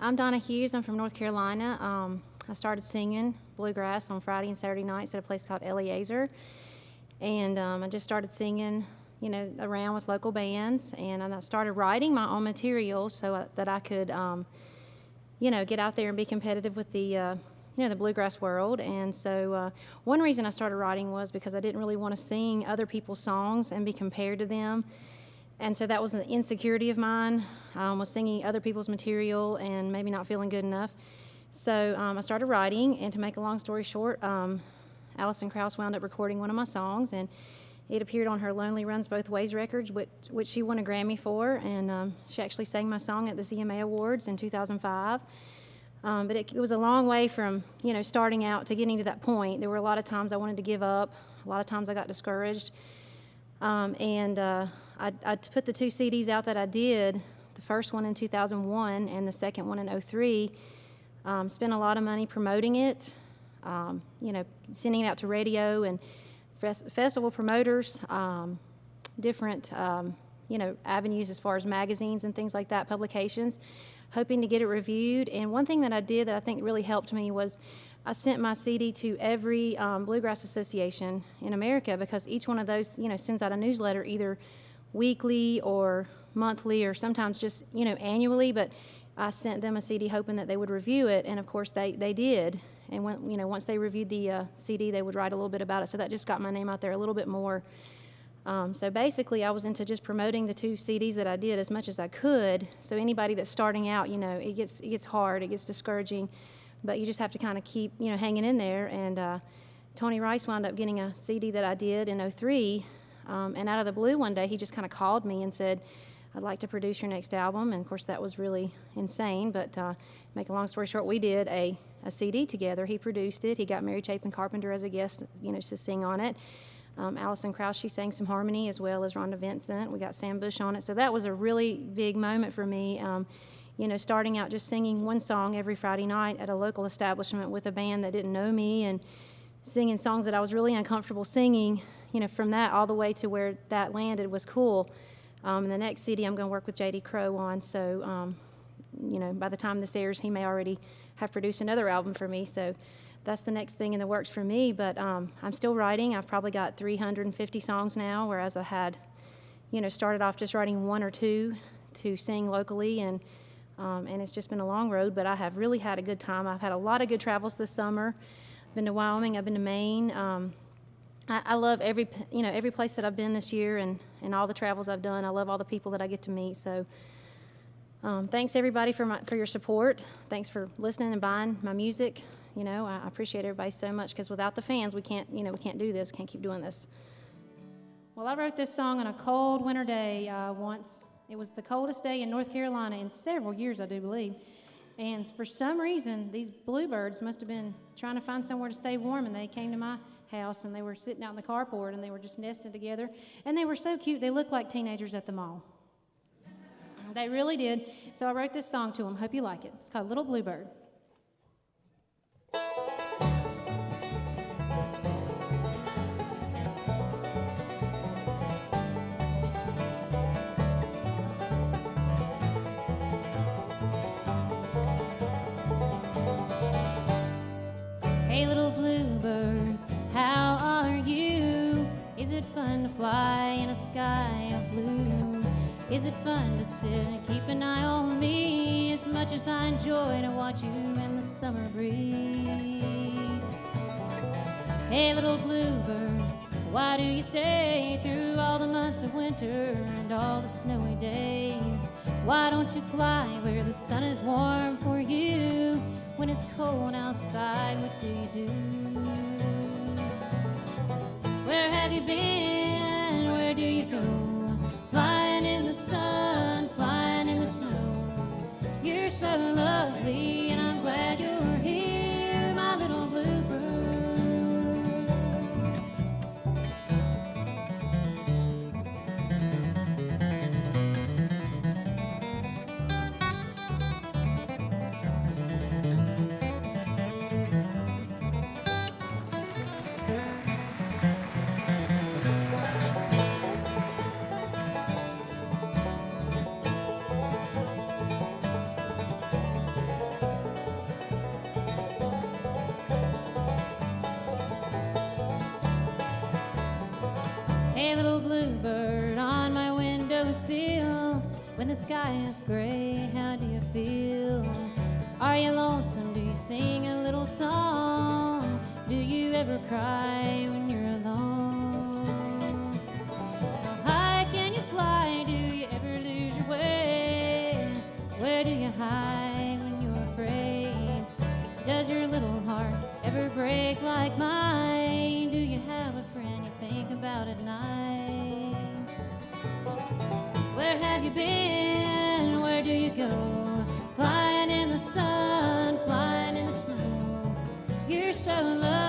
I'm Donna Hughes. I'm from North Carolina. I started singing bluegrass on Friday and Saturday nights at a place called Eliezer. And I just started singing, around with local bands. And I started writing my own material so that I could, get out there and be competitive with the bluegrass world. And so one reason I started writing was because I didn't really want to sing other people's songs and be compared to them. And so that was an insecurity of mine, was singing other people's material and maybe not feeling good enough. So I started writing, and to make a long story short, Alison Krauss wound up recording one of my songs, and it appeared on her Lonely Runs Both Ways records, which she won a Grammy for, and she actually sang my song at the CMA Awards in 2005. But it was a long way from, starting out to getting to that point. There were a lot of times I wanted to give up. A lot of times I got discouraged. I put the two CDs out that I did, the first one in 2001 and the second one in 2003, spent a lot of money promoting it, sending it out to radio and festival promoters, different, avenues as far as magazines and things like that, publications, hoping to get it reviewed. And one thing that I did that I think really helped me was I sent my CD to every bluegrass association in America, because each one of those, sends out a newsletter either weekly or monthly or sometimes just, annually. But I sent them a CD hoping that they would review it, and of course they did. And when, once they reviewed the CD, they would write a little bit about it. So that just got my name out there a little bit more. So basically, I was into just promoting the two CDs that I did as much as I could. So anybody that's starting out, it gets hard, it gets discouraging. But you just have to kind of keep, hanging in there. And Tony Rice wound up getting a CD that I did in 2003. And out of the blue one day, he just kind of called me and said, "I'd like to produce your next album." And, of course, that was really insane. But make a long story short, we did a CD together. He produced it. He got Mary Chapin Carpenter as a guest, to sing on it. Alison Krauss, she sang some harmony, as well as Rhonda Vincent. We got Sam Bush on it. So that was a really big moment for me. Starting out just singing one song every Friday night at a local establishment with a band that didn't know me, and singing songs that I was really uncomfortable singing, from that all the way to where that landed was cool. And the next CD I'm going to work with J.D. Crowe on, so, by the time this airs, he may already have produced another album for me, so that's the next thing in the works for me. But I'm still writing. I've probably got 350 songs now, whereas I had, started off just writing one or two to sing locally, and it's just been a long road, but I have really had a good time. I've had a lot of good travels this summer. I've been to Wyoming, I've been to Maine. I love every place that I've been this year, and all the travels I've done. I love all the people that I get to meet. So thanks everybody for your support. Thanks for listening and buying my music. I appreciate everybody so much, because without the fans, we can't do this, can't keep doing this. Well, I wrote this song on a cold winter day once. It was the coldest day in North Carolina in several years, I do believe. And for some reason, these bluebirds must have been trying to find somewhere to stay warm, and they came to my house, and they were sitting out in the carport, and they were just nesting together. And they were so cute. They looked like teenagers at the mall. They really did. So I wrote this song to them. Hope you like it. It's called Little Bluebird. Hey, little bluebird, how are you? Is it fun to fly in a sky of blue? Is it fun to sit and keep an eye on me as much as I enjoy to watch you in the summer breeze? Hey, little bluebird, why do you stay through all the months of winter and all the snowy days? Why don't you fly where the sun is warm for you? When it's cold outside, what do you do? Where have you been? Where do you go? Flying in the sun, flying in the snow. You're so lovely, and I'm glad you're here, my little bluebird. Hey, little bluebird on my windowsill, when the sky is gray, how do you feel? Are you lonesome? Do you sing a little song? Do you ever cry when you're alone? How high can you fly? Do you ever lose your way? Where do you hide when you're afraid? Does your little heart ever break like mine? Do you have a friend you think about at night? Where have you been? Where do you go? Flying in the sun, flying in the snow. You're so lucky.